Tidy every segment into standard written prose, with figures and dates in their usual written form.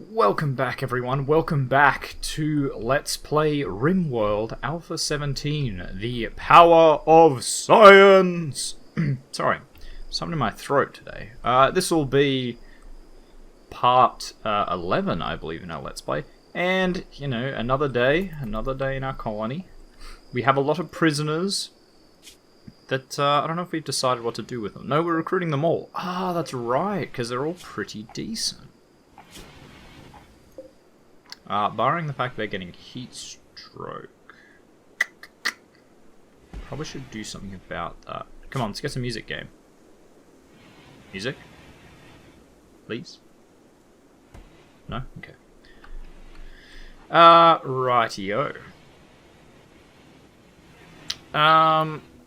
Welcome back, everyone. Welcome back to Let's Play Rimworld Alpha 17, the power of science! Sorry, something in my throat today. This will be part 11, I believe, in our Let's Play. And, you know, another day in our colony. We have a lot of prisoners that, I don't know if we've decided what to do with them. No, we're recruiting them all. Ah, that's right, because they're all pretty decent. Barring the fact they're getting heat stroke. Probably should do something about that. Come on, let's get some music, game. Music? Please? No? Okay. Rightio.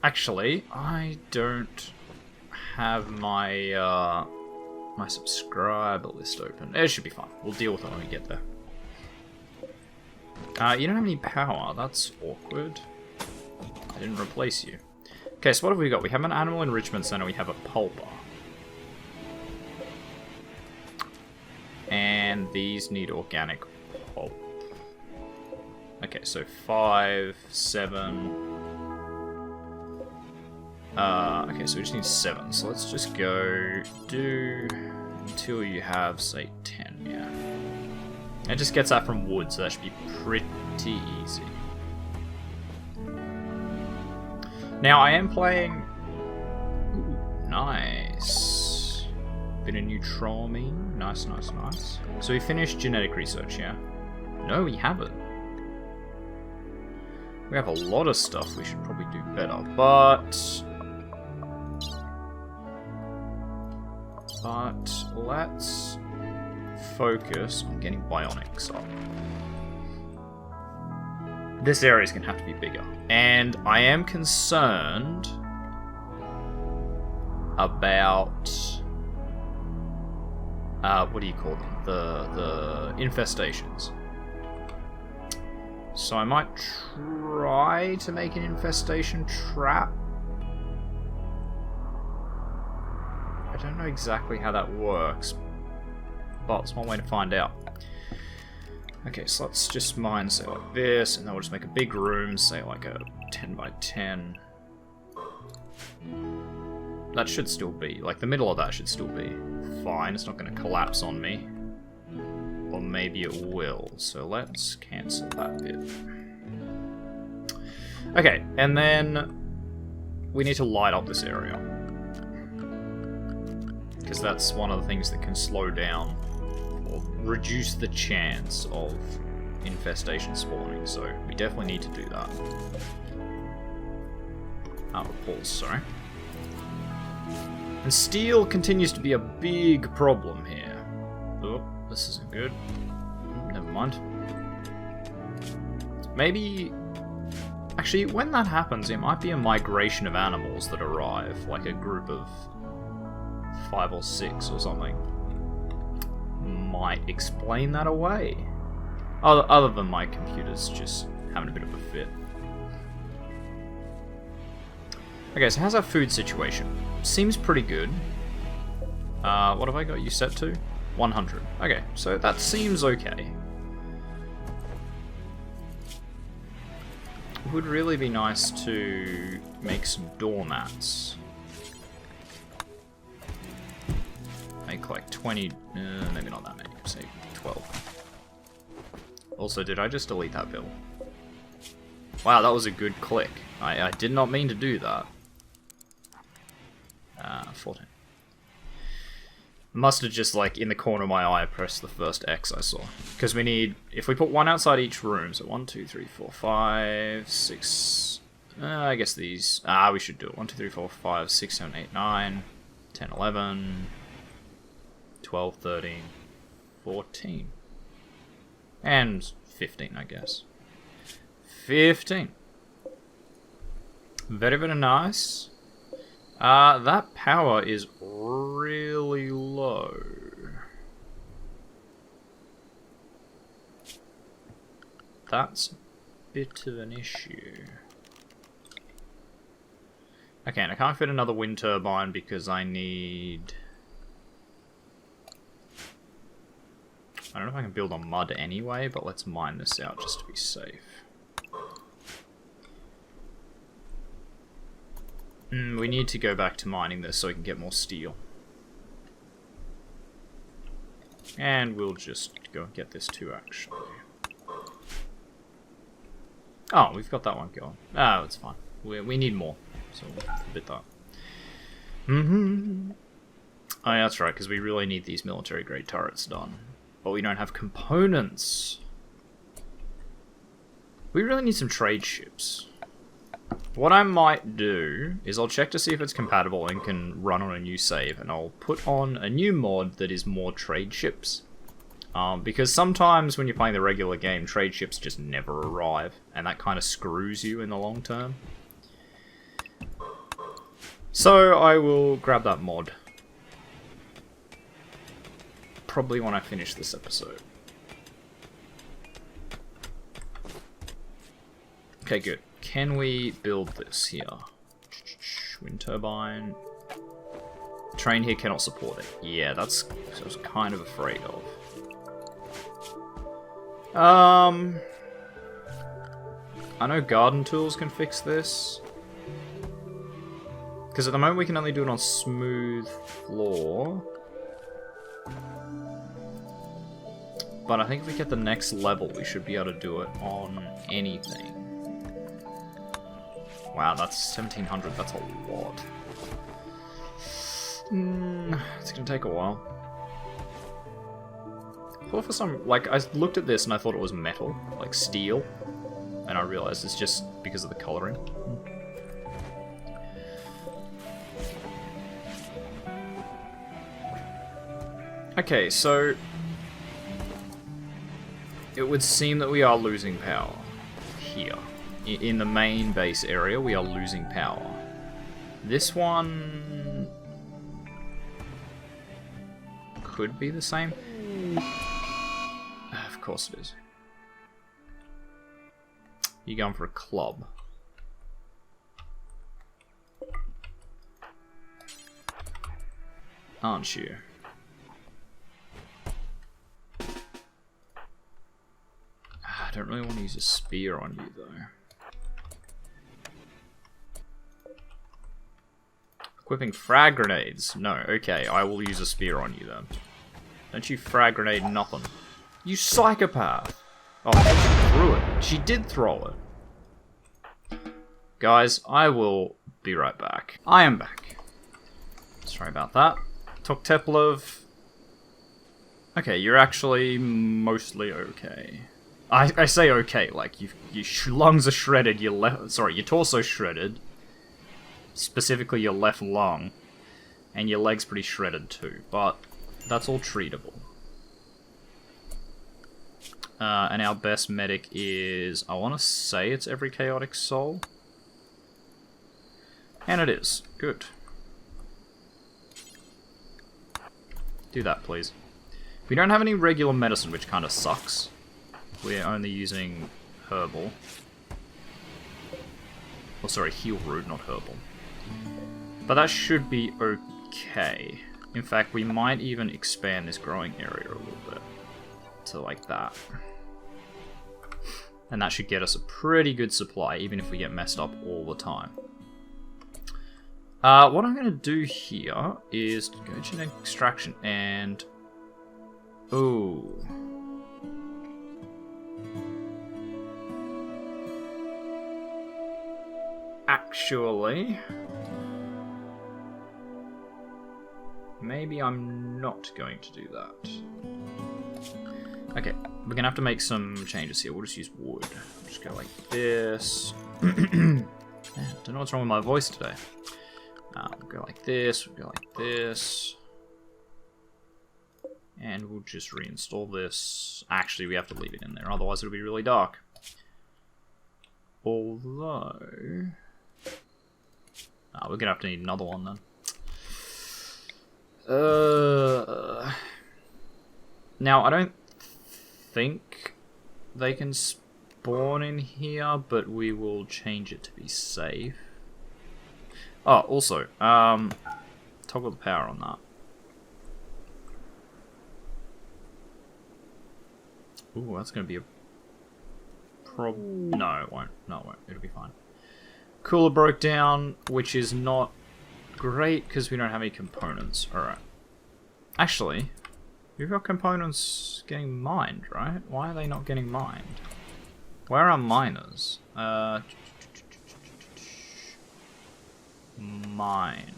Actually, I don't have my, my subscriber list open. It should be fine. We'll deal with it when we get there. You don't have any power. That's awkward. I didn't replace you. Okay, so what have we got? We have an animal enrichment center. We have a pulper. And these need organic pulp. Okay, so 5, 7. Okay, so we just need 7. So let's just go do until you have, say, 10. Yeah. It just gets that from wood, so that should be pretty easy. Now, I am playing... Ooh, nice. Bit of neutroamine. Nice, nice, nice. So we finished genetic research, yeah? No, we haven't. We have a lot of stuff we should probably do better, but let's focus on getting bionics up. This area is going to have to be bigger. And I am concerned about what do you call them? The infestations. So I might try to make an infestation trap. I don't know exactly how that works, but it's one way to find out. Okay, so let's just mine, say, like this, and then we'll just make a big room, say, like a 10 by 10. That should still be, like, the middle of that should still be fine. It's not going to collapse on me. Or maybe it will, so let's cancel that bit. Okay, and then we need to light up this area. Because that's one of the things that can slow down or reduce the chance of infestation spawning, so we definitely need to do that. Pause, sorry. And steel continues to be a big problem here. Oh, this isn't good. Never mind. Maybe... Actually, when that happens, it might be a migration of animals that arrive, like a group of 5 or 6 or something. Might explain that away. Other than my computer's just having a bit of a fit. Okay, so how's our food situation? Seems pretty good. What have I got you set to? 100. Okay, so that seems okay. It would really be nice to make some doormats. Make like 20, maybe not that many, say 12. Also, did I just delete that bill? Wow, that was a good click. I did not mean to do that. 14. Must have just, like, in the corner of my eye, pressed the first X I saw. Because we need, if we put one outside each room, so 1, 2, 3, 4, 5, 6, I guess these, we should do it. 1, 2, 3, 4, 5, 6, 7, 8, 9, 10, 11, 12, 13, 14. And 15, I guess. 15. Very, very nice. That power is really low. That's a bit of an issue. Okay, and I can't fit another wind turbine because I need I don't know if I can build on mud anyway, but let's mine this out just to be safe. We need to go back to mining this so we can get more steel. And we'll just go and get this too, actually. Oh, we've got that one going. Oh, it's fine. We need more, so we'll forbid that. Oh, yeah, that's right, because we really need these military-grade turrets done. But we don't have components. We really need some trade ships. What I might do is I'll check to see if it's compatible and can run on a new save, and I'll put on a new mod that is more trade ships. Because sometimes when you're playing the regular game, trade ships just never arrive, and that kind of screws you in the long term. So I will grab that mod. Probably when I finish this episode. Okay, good. Can we build this here? Wind turbine. Train here cannot support it. Yeah, that's what I was kind of afraid of. I know garden tools can fix this. Because at the moment we can only do it on smooth floor. But I think if we get the next level, we should be able to do it on anything. Wow, that's 1700, that's a lot. It's gonna take a while. I thought for some, like, I looked at this and I thought it was metal, like steel. And I realized it's just because of the coloring. Okay, so it would seem that we are losing power here. In the main base area, we are losing power. This one could be the same. Of course it is. You're going for a club. Aren't you? I don't really want to use a spear on you, though. Equipping frag grenades. No, okay, I will use a spear on you, then. Don't you frag grenade nothing. You psychopath! Oh, she threw it. She did throw it. Guys, I will be right back. I am back. Sorry about that. Tokteplov. Okay, you're actually mostly okay. I say okay, like your lungs are shredded, your torso shredded. Specifically your left lung. And your leg's pretty shredded too, but that's all treatable. And our best medic is, I want to say it's every chaotic soul. And it is. Good. Do that, please. We don't have any regular medicine, which kind of sucks. We're only using herbal. Oh, sorry, heal root, not herbal. But that should be okay. In fact, we might even expand this growing area a little bit. To like that. And that should get us a pretty good supply, even if we get messed up all the time. What I'm going to do here is go genetic extraction and... Ooh. Actually... Maybe I'm not going to do that. Okay, we're going to have to make some changes here. We'll just use wood. Just go like this. Man, don't know what's wrong with my voice today. We'll go like this, we'll go like this. And we'll just reinstall this. Actually, we have to leave it in there, otherwise it'll be really dark. Although... we're gonna have to need another one then. Now, I don't think they can spawn in here, but we will change it to be safe. Oh, also, toggle the power on that. Ooh, that's gonna be a no, it won't. No, it won't. It'll be fine. Cooler broke down, which is not great because we don't have any components. Alright. Actually, we've got components getting mined, right? Why are they not getting mined? Where are miners? Mine.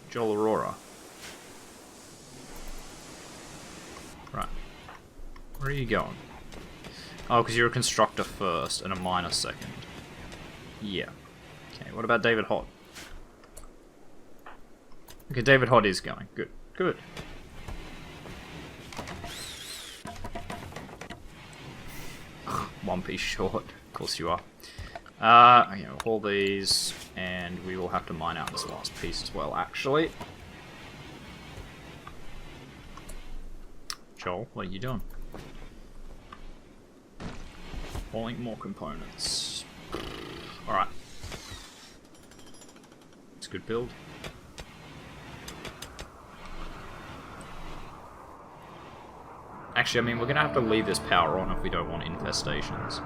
Joel Aurora. Right. Where are you going? Oh, because you're a constructor first and a miner second. Yeah. Okay, what about David Hott? Okay, David Hott is going. Good. Good. One piece short. Of course you are. Okay, we'll haul these, and we will have to mine out this last piece as well, actually. Joel, what are you doing? Hauling more components. Alright. It's a good build. Actually, I mean, we're gonna have to leave this power on if we don't want infestations.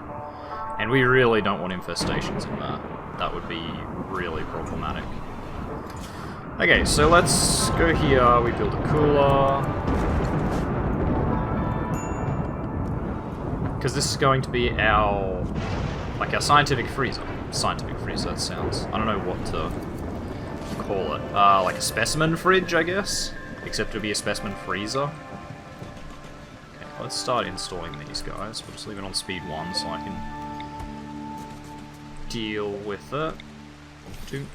And we really don't want infestations in that. That would be really problematic. Okay, so let's go here. We build a cooler. Because this is going to be our, like, our scientific freezer. Scientific freezer, that sounds, I don't know what to call it. Like a specimen fridge, I guess? Except it'll be a specimen freezer. Okay, let's start installing these guys. We'll just leave it on speed 1 so I can deal with it. Dunk.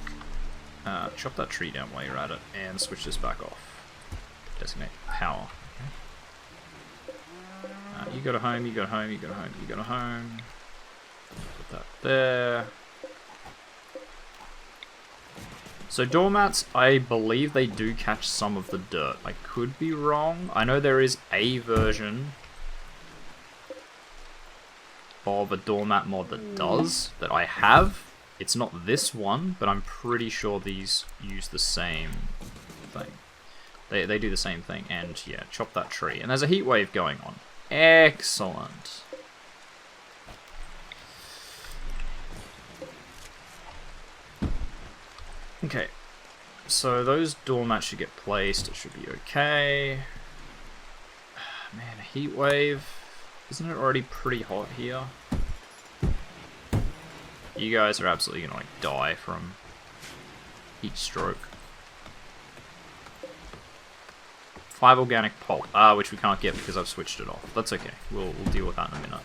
Chop that tree down while you're at it, and switch this back off. Designate power. You go to home, you go to home, you go to home, you go to home. Put that there. So doormats, I believe they do catch some of the dirt. I could be wrong. I know there is a version of a doormat mod that does, that I have. It's not this one, but I'm pretty sure these use the same thing. They do the same thing, and yeah, chop that tree. And there's a heat wave going on. Excellent. Okay, so those doormats should get placed. It should be okay. Man, a heat wave. Isn't it already pretty hot here? You guys are absolutely gonna like die from heat stroke. 5 organic pulp, which we can't get because I've switched it off. That's okay. We'll deal with that in a minute.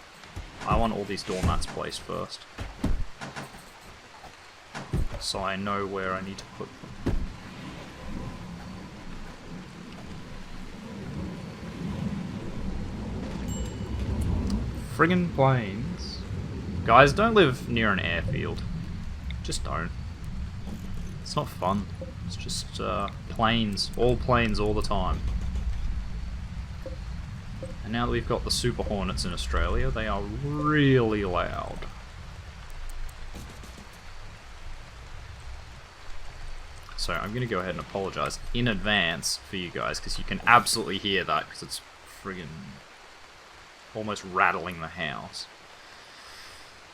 I want all these doormats placed first, so I know where I need to put them. Friggin' planes. Guys, don't live near an airfield. Just don't. It's not fun. It's just planes all the time. And now that we've got the Super Hornets in Australia, they are really loud. So I'm going to go ahead and apologise in advance for you guys, because you can absolutely hear that, because it's friggin' almost rattling the house.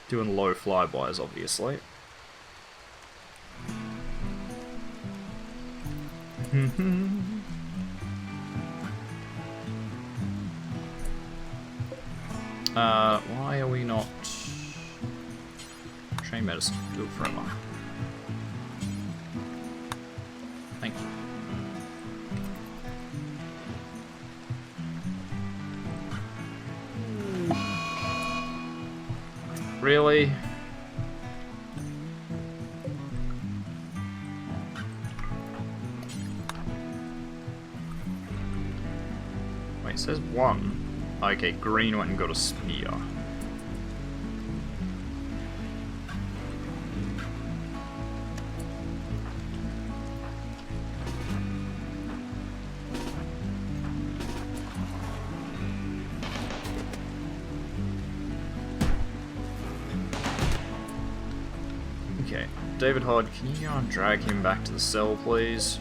Doing low flybys, obviously. Why are we not... Train medicine, do it forever. Thank you. Really? Wait, it says 1. Okay, green went and got a spear. Okay, David Hod, can you go and drag him back to the cell, please?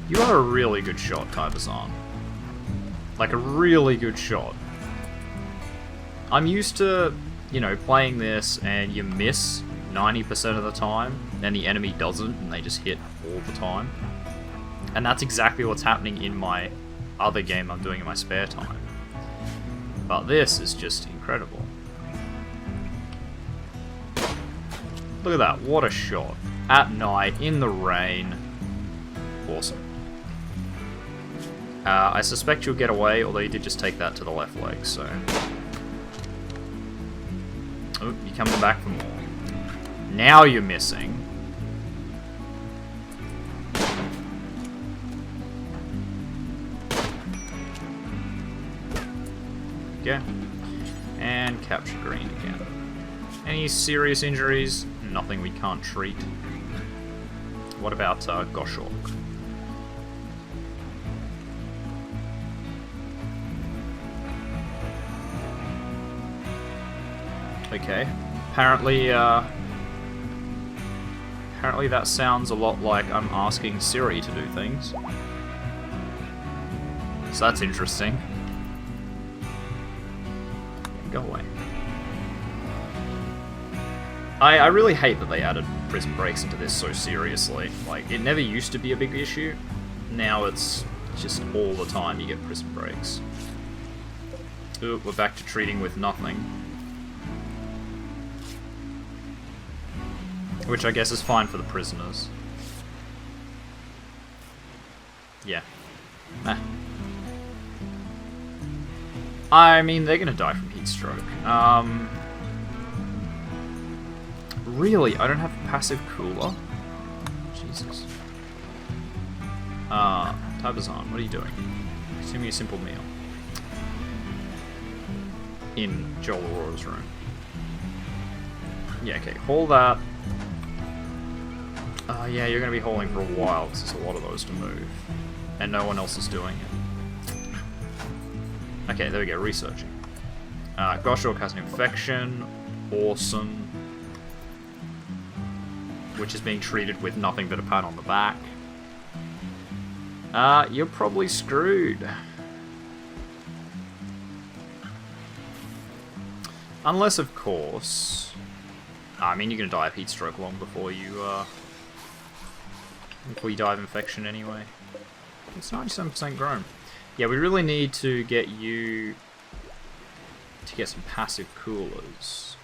You are a really good shot, Taibazan. Like, a really good shot. I'm used to, you know, playing this and you miss 90% of the time, and the enemy doesn't, and they just hit all the time. And that's exactly what's happening in my other game I'm doing in my spare time. But this is just incredible. Look at that, what a shot. At night, in the rain. Awesome. I suspect you'll get away, although you did just take that to the left leg, so... Oh, you're coming back for more. Now you're missing. Okay. And capture green again. Any serious injuries? Nothing we can't treat. What about Goshawk? Okay. Apparently that sounds a lot like I'm asking Siri to do things. So that's interesting. Go away. I really hate that they added prison breaks into this so seriously. Like, it never used to be a big issue. Now it's just all the time you get prison breaks. Ooh, we're back to treating with nothing. Which I guess is fine for the prisoners. Yeah. I mean, they're gonna die from heat stroke. Really? I don't have a passive cooler? Jesus. Taibazan, what are you doing? Give me a simple meal. In Joel Aurora's room. Yeah, okay, haul that. Yeah, you're gonna be hauling for a while, because there's a lot of those to move. And no one else is doing it. Okay, there we go, researching. Goshawk has an infection. Awesome. Which is being treated with nothing but a pat on the back. You're probably screwed. Unless, of course... I mean, you're gonna die of heat stroke long before you die of infection anyway. It's 97% grown. Yeah, we really need to get you to get some passive coolers.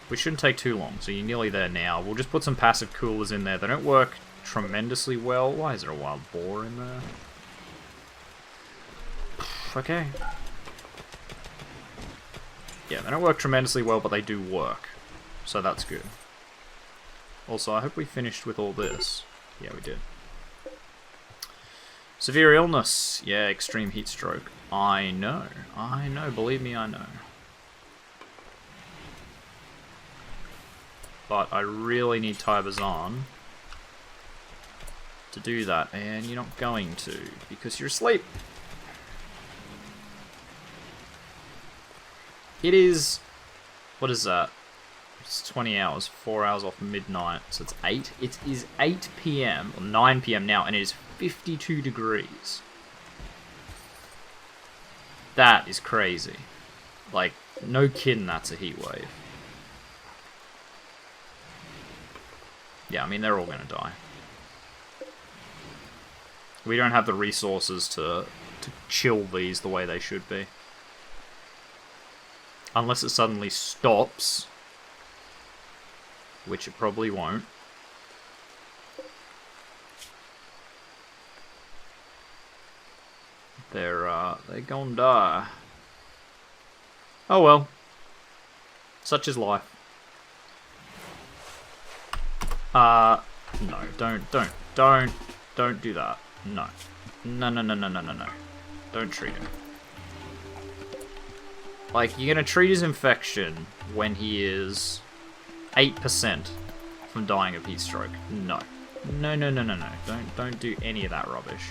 We shouldn't take too long, so you're nearly there now. We'll just put some passive coolers in there. They don't work tremendously well. Why is there a wild boar in there? Okay. Yeah, they don't work tremendously well, but they do work. So that's good. Also, I hope we finished with all this. Yeah, we did. Severe illness. Yeah, extreme heat stroke. I know. I know. Believe me, I know. But I really need Taibazan to do that, and you're not going to, because you're asleep. It is... What is that? It's 20 hours, 4 hours off midnight, so it's 8. It is 8 PM, or 9 PM now, and it is 52 degrees. That is crazy. Like, no kidding, that's a heat wave. Yeah, I mean, they're all gonna die. We don't have the resources to chill these the way they should be. Unless it suddenly stops. Which it probably won't. They're gonna die. Oh well. Such is life. No, don't do that. No. No. Don't treat him. Like, you're gonna treat his infection when he is 8% from dying of heat stroke. No. No. Don't do any of that rubbish.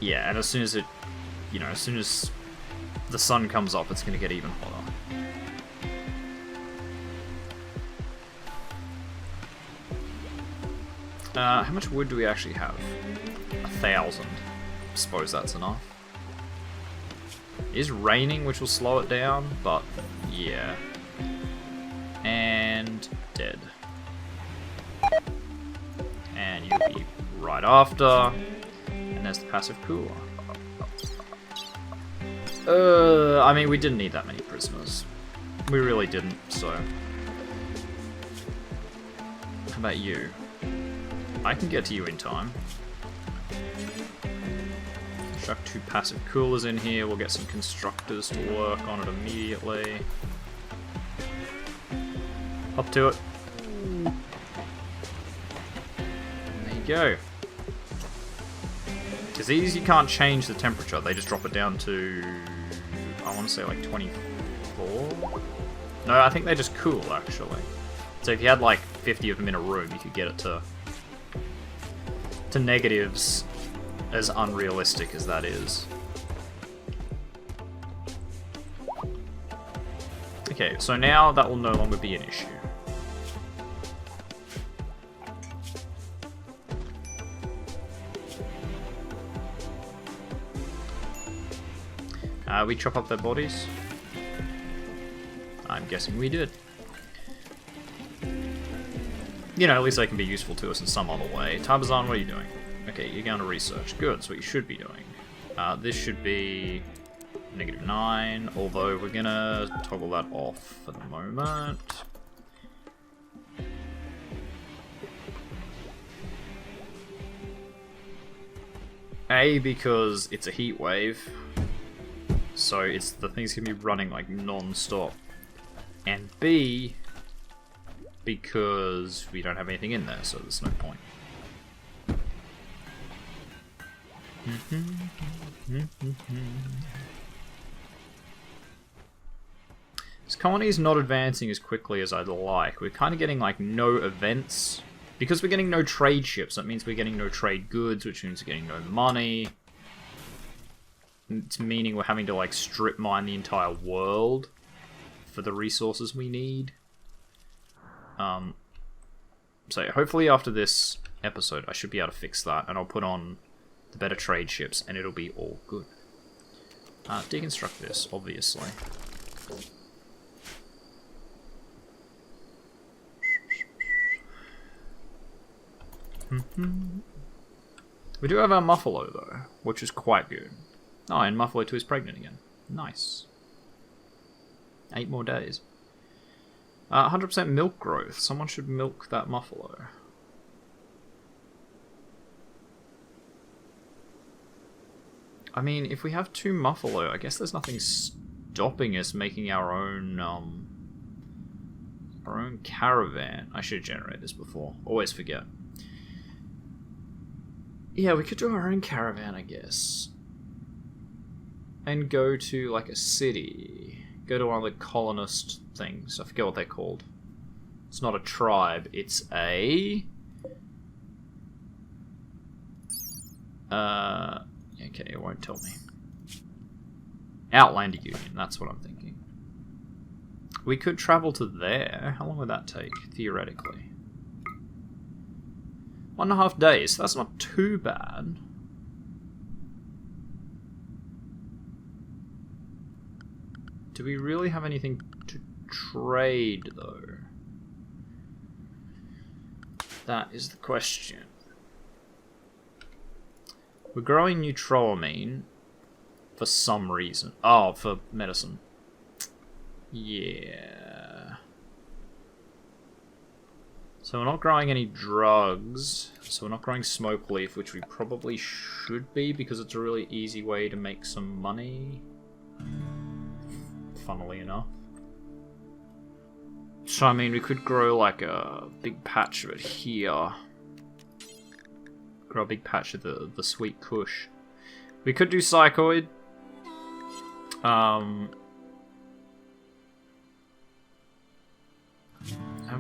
Yeah, and as soon as it, you know, as soon as the sun comes up, it's gonna get even hotter. How much wood do we actually have? 1,000. Suppose that's enough. It is raining, which will slow it down, but yeah. And dead. And you'll be right after. And there's the passive cooler. I mean, we didn't need that many prisoners. We really didn't, so. How about you? I can get to you in time. Chuck 2 passive coolers in here. We'll get some constructors to work on it immediately. Up to it. There you go. Because these you can't change the temperature. They just drop it down to, I want to say like 24? No, I think they just cool actually. So if you had like 50 of them in a room, you could get it to negatives, as unrealistic as that is. Okay, so now that will no longer be an issue. We chop up their bodies? I'm guessing we did. You know, at least they can be useful to us in some other way. Tabazan, what are you doing? Okay, you're going to research. Good, that's what you should be doing. This should be -9, although we're going to toggle that off for the moment. A, because it's a heat wave, so it's the thing's going to be running like non-stop. And B, because we don't have anything in there, so there's no point. This colony is not advancing as quickly as I'd like. We're kind of getting like no events. Because we're getting no trade ships, that means we're getting no trade goods, which means we're getting no money. It's meaning we're having to like strip mine the entire world for the resources we need. So hopefully after this episode I should be able to fix that, and I'll put on the better trade ships and it'll be all good. Deconstruct this, obviously. We do have our Muffalo though, which is quite good. Oh, and Muffalo 2 is pregnant again. Nice. 8 more days. 100% milk growth. Someone should milk that Muffalo. I mean, if we have 2 Muffalo, I guess there's nothing stopping us making our own caravan. I should generate this before. Always forget. Yeah, we could do our own caravan, I guess. And go to, like, a city. Go to one of the colonist things. I forget what they're called. It's not a tribe, it's a... okay, it won't tell me. Outlander Union, that's what I'm thinking. We could travel to there. How long would that take, theoretically? 1.5 days, that's not too bad. Do we really have anything to trade, though? That is the question. We're growing neutroamine for some reason. Oh, for medicine. Yeah. So we're not growing any drugs. So we're not growing smoke leaf, which we probably should be because it's a really easy way to make some money. Funnily enough. So I mean, we could grow like a big patch of it here. Grow a big patch of the sweet kush. We could do psychoid. Have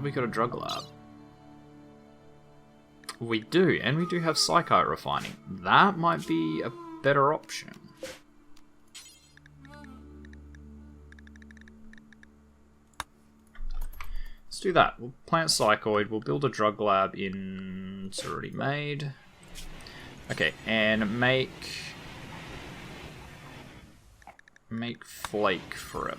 we got a drug lab? We do, and we do have psychite refining. That might be a better option. Let's do that. We'll plant psychoid, we'll build a drug lab in It's already made. Okay, and make flake forever.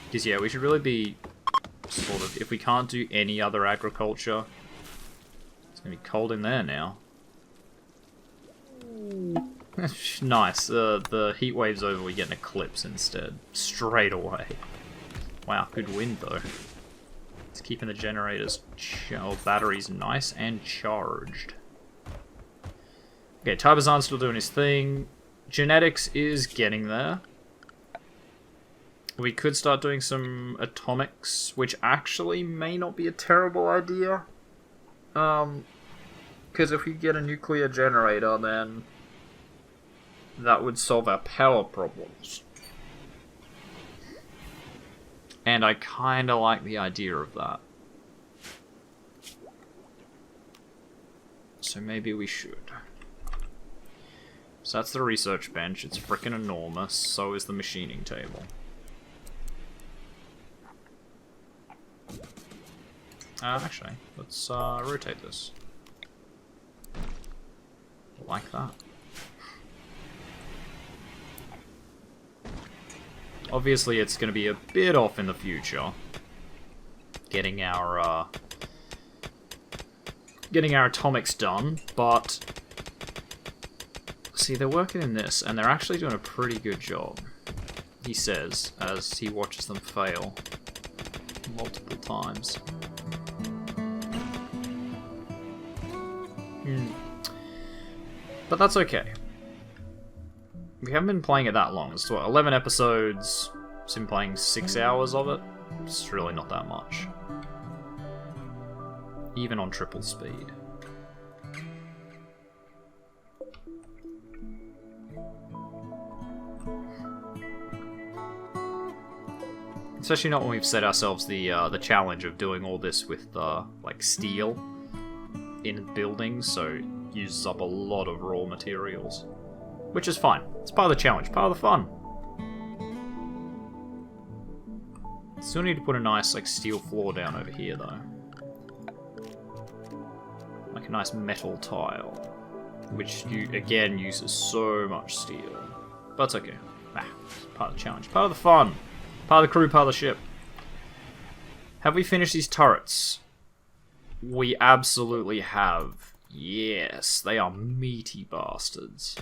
Because yeah, we should really be sort of, if we can't do any other agriculture, it's gonna be cold in there now. Nice. The heat wave's over, we get an eclipse instead. Straight away. Wow, good wind though. It's keeping the generators, batteries nice and charged. Okay, Tybazan's still doing his thing. Genetics is getting there. We could start doing some atomics, which actually may not be a terrible idea. Because if we get a nuclear generator, then that would solve our power problems. And I kinda like the idea of that. So maybe we should. So that's the research bench. It's frickin' enormous. So is the machining table. Actually, let's rotate this. Like that. Obviously, it's going to be a bit off in the future. Getting our atomics done, but see, they're working in this, and they're actually doing a pretty good job. He says, as he watches them fail multiple times. But that's okay. We haven't been playing it that long. It's what, 11 episodes. I've been playing 6 hours of it. It's really not that much. Even on triple speed. Especially not when we've set ourselves the challenge of doing all this with like steel in buildings, so it uses up a lot of raw materials. Which is fine. It's part of the challenge, part of the fun. Still need to put a nice like steel floor down over here though. Like a nice metal tile. Which again uses so much steel. But it's okay. It's part of the challenge, part of the fun. Part of the crew, part of the ship. Have we finished these turrets? We absolutely have. Yes, they are meaty bastards.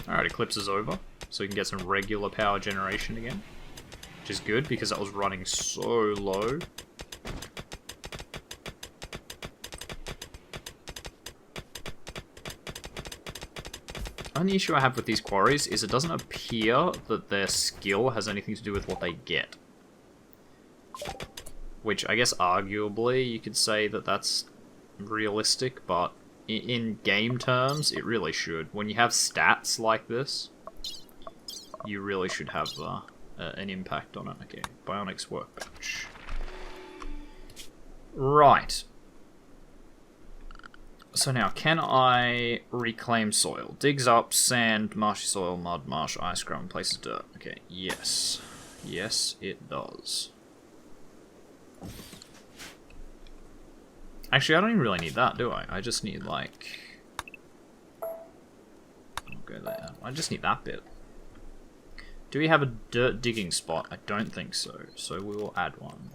Alright, Eclipse is over, so we can get some regular power generation again. Which is good, because that was running so low. Only issue I have with these quarries is it doesn't appear that their skill has anything to do with what they get. Which, I guess, arguably, you could say that that's realistic, but in game terms, it really should. When you have stats like this, you really should have an impact on it. Okay, Bionics Workbench. Right. So now, can I reclaim soil? Digs up sand, marshy soil, mud, marsh, ice, ground, places dirt. Okay, yes. Yes, it does. Actually, I don't even really need that, do I? I just need, like... I'll go there. I just need that bit. Do we have a dirt digging spot? I don't think so, so we will add one.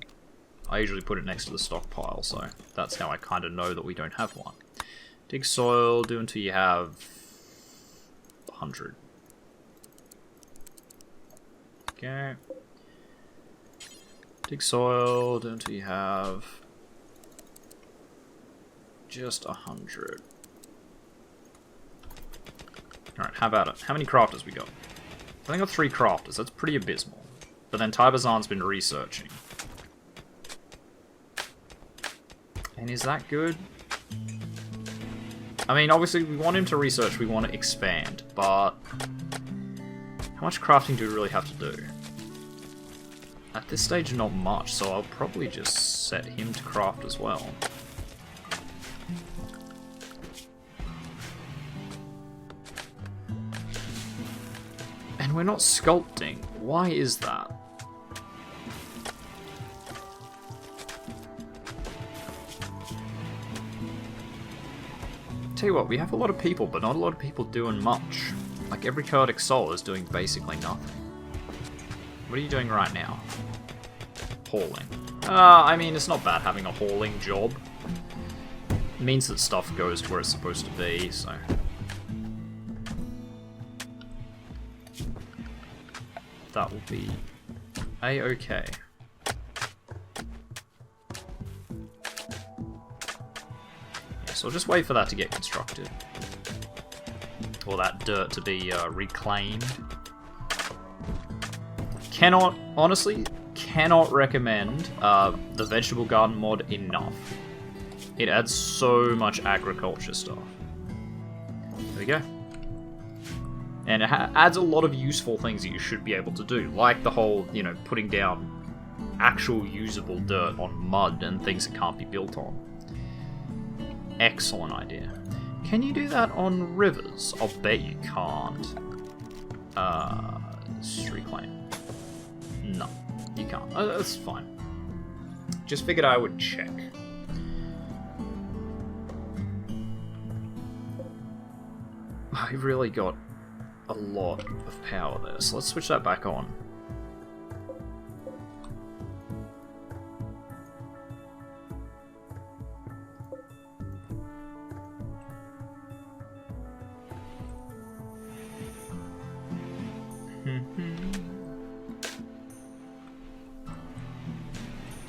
I usually put it next to the stockpile, so that's how I kind of know that we don't have one. Dig soil, do until you have 100. Okay. Dig soil, do until you have just 100. Alright, how about it? How many crafters we got? I think I got 3 crafters, that's pretty abysmal. But then Tybazan's been researching. And is that good? I mean, obviously we want him to research, we want to expand, but how much crafting do we really have to do? At this stage, not much, so I'll probably just set him to craft as well. we're not sculpting. Why is that? Tell you what, we have a lot of people, but not a lot of people doing much. Like, every chaotic soul is doing basically nothing. What are you doing right now? Hauling. I mean, it's not bad having a hauling job. It means that stuff goes to where it's supposed to be, so... that will be a-okay. So I'll just wait for that to get constructed. Or that dirt to be reclaimed. Honestly, cannot recommend the vegetable garden mod enough. It adds so much agriculture stuff. There we go. And it adds a lot of useful things that you should be able to do. Like the whole, you know, putting down actual usable dirt on mud and things that can't be built on. Excellent idea. Can you do that on rivers? I'll bet you can't. Reclaim. No, you can't. That's fine. Just figured I would check. I've really got a lot of power there, so let's switch that back on.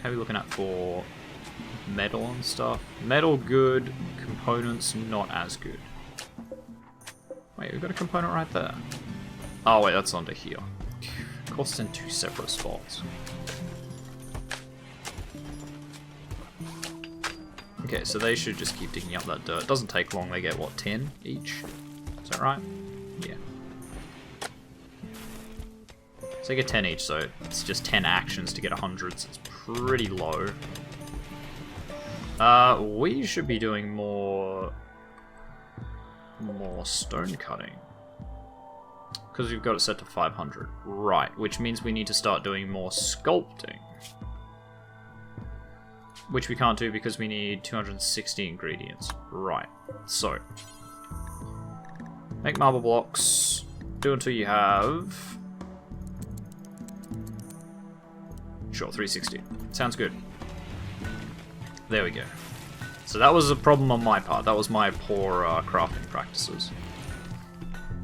How are we looking at for metal and stuff? Metal good, components not as good. Wait, we've got a component right there. Oh wait, that's under here. Of course it's in two separate spots. Okay, so they should just keep digging up that dirt. It doesn't take long, they get what, 10 each? Is that right? Yeah. So they get 10 each, so it's just 10 actions to get 100, so it's pretty low. We should be doing more stone cutting. Because we've got it set to 500. Right, which means we need to start doing more sculpting. Which we can't do because we need 260 ingredients. Right, so. Make marble blocks. Do until you have... Sure, 360. Sounds good. There we go. So that was a problem on my part. That was my poor crafting practices.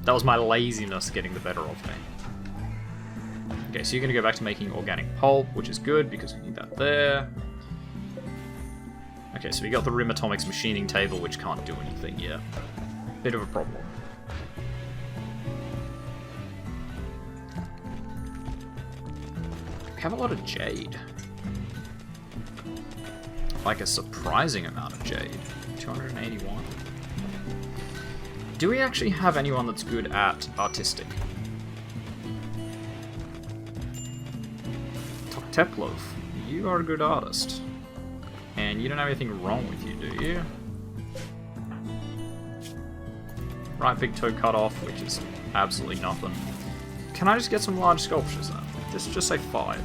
That was my laziness getting the better of me. Okay, so you're going to go back to making organic pulp, which is good because we need that there. Okay, so we got the Rim Atomics machining table, which can't do anything yet. Bit of a problem. We have a lot of jade. Like a surprising amount of jade. 281. Do we actually have anyone that's good at artistic? Teplov, you are a good artist. And you don't have anything wrong with you, do you? Right big toe cut off, which is absolutely nothing. Can I just get some large sculptures then? Just say 5.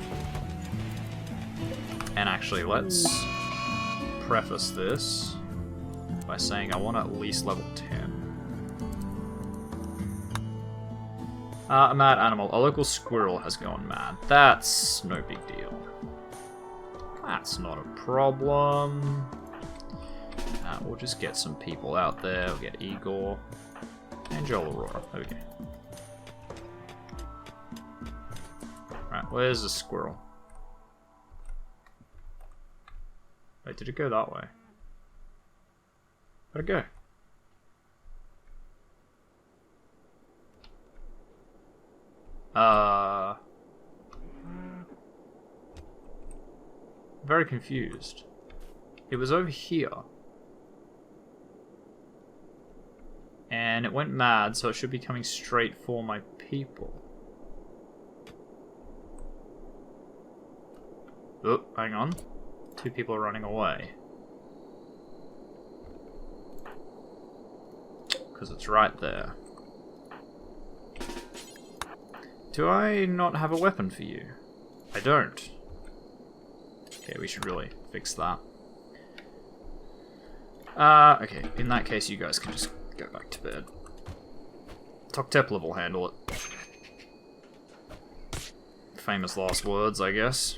And actually, let's preface this by saying I want at least level 10. A mad animal. A local squirrel has gone mad. That's no big deal. That's not a problem. We'll just get some people out there. We'll get Igor and Joel Aurora. Okay. Right, where's the squirrel? Wait, did it go that way? Where'd it go? Very confused. It was over here. And it went mad, so it should be coming straight for my people. Oh, hang on. 2 people are running away. Because it's right there. Do I not have a weapon for you? I don't. Okay, we should really fix that. Okay, in that case you guys can just go back to bed. Tokteplev will handle it. Famous last words, I guess.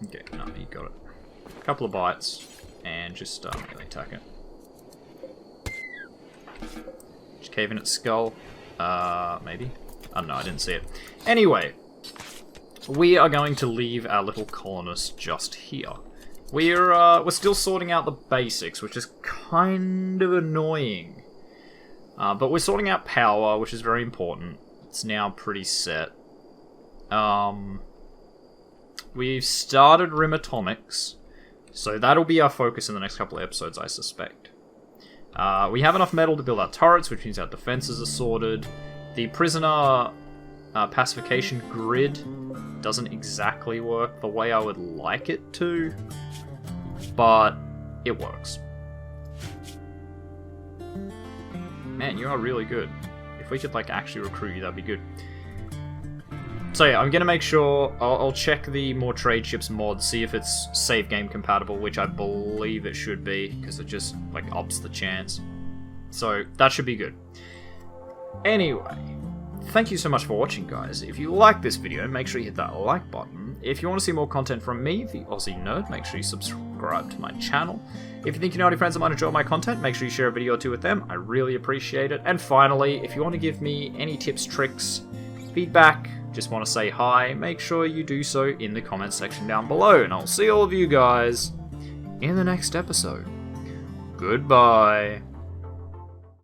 Okay, no, you got it. A couple of bites, and just really attack it. Just cave in its skull. Maybe? I don't know, I didn't see it. Anyway, we are going to leave our little colonist just here. We're still sorting out the basics, which is kind of annoying. But we're sorting out power, which is very important. It's now pretty set. We've started Rim Atomics, so that'll be our focus in the next couple of episodes, I suspect. We have enough metal to build our turrets, which means our defenses are sorted. The prisoner pacification grid doesn't exactly work the way I would like it to, but it works. Man, you are really good. If we could, like, actually recruit you, that'd be good. So yeah, I'm gonna make sure, I'll check the more trade ships mod, see if it's save game compatible, which I believe it should be, because it just, like, ups the chance. So, that should be good. Anyway, thank you so much for watching, guys. If you like this video, make sure you hit that like button. If you want to see more content from me, the Aussie Nerd, make sure you subscribe to my channel. If you think you know any friends that might enjoy my content, make sure you share a video or two with them. I really appreciate it. And finally, if you want to give me any tips, tricks, feedback, just want to say hi, make sure you do so in the comments section down below. And I'll see all of you guys in the next episode. Goodbye.